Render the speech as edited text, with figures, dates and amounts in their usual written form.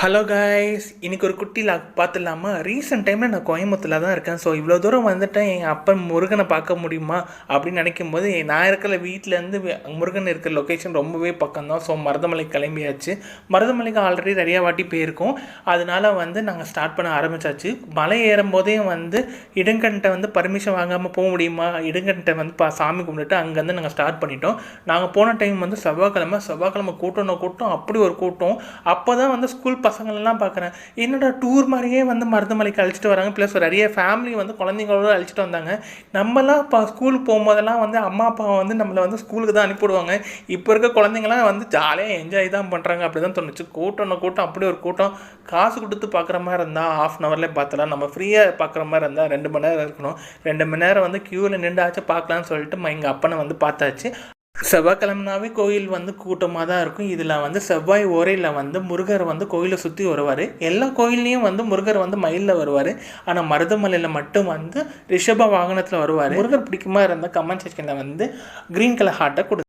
Hello guys, இன்றைக்கி ஒரு குட்டி லாக் பார்த்துடலாமா? ரீசெண்ட் டைமில் நான் கோயம்புத்தூரில் தான் இருக்கேன். ஸோ இவ்வளோ தூரம் வந்துட்டேன், எங்கள் அப்பன் முருகனை பார்க்க முடியுமா அப்படின்னு நினைக்கும் போது, நான் இருக்கிற வீட்டிலேருந்து முருகன் இருக்கிற லொக்கேஷன் ரொம்பவே பக்கம் தான். ஸோ மருதமலை கிளம்பியாச்சு. மருதமலைக்கு ஆல்ரெடி நிறையா வாட்டி போயிருக்கோம். அதனால் நாங்கள் ஸ்டார்ட் பண்ண ஆரம்பித்தாச்சு. மலை ஏறும் போதே இடுங்கண்ட்டை பர்மிஷன் வாங்காமல் போக முடியுமா, இடுங்கண்ட்டை சாமி கும்பிட்டுட்டு அங்கேருந்து நாங்கள் ஸ்டார்ட் பண்ணிட்டோம். நாங்கள் போன டைம் செவ்வாய்க்கிழமை கூட்டம் அப்படி ஒரு கூட்டம். அப்போ தான் ஸ்கூல் பசங்களெல்லாம் பார்க்குறேன், என்னோட டூர் மாதிரியே மருதமலைக்கு அழைச்சிட்டு வராங்க. ப்ளஸ் ஒரு நிறைய ஃபேமிலி குழந்தைங்களோட அழைச்சிட்டு வந்தாங்க. நம்மலாம் இப்போ ஸ்கூலுக்கு போகும்போதெல்லாம் அம்மா அப்பா நம்மளை ஸ்கூலுக்கு தான் அனுப்பிவிடுவாங்க. இப்போ இருக்க குழந்தைங்களாம் ஜாலியாக என்ஜாய் தான் பண்ணுறாங்க. அப்படி தான் தோணுச்சு. கூட்டம் அப்படி ஒரு கூட்டம். காசு கொடுத்து பார்க்குற மாதிரி இருந்தால் ½ அன் ஹவர்லேயே பார்த்துலாம். நம்ம ஃப்ரீயாக பார்க்குற மாதிரி இருந்தால் 2 மணி நேரம் இருக்கணும். 2 மணி நேரம் க்யூவில் நின்றாச்சும் பார்க்கலான்னு சொல்லிட்டு எங்கள் அப்பனை பார்த்தாச்சு. செவ்வாய்க்கிழமைனாவே கோயில் கூட்டமாக தான் இருக்கும். இதில் செவ்வாய் ஓரையில் முருகர் கோயிலை சுற்றி வருவார். எல்லா கோயில்லையும் முருகர் மயிலில் வருவார். ஆனால் மருதமலையில் மட்டும் ரிஷப வாகனத்தில் வருவார். முருகர் பிடிக்குமா இருந்தால் கமெண்ட் செக்ஷனில் க்ரீன் கலர் ஹார்ட்டை கொடு.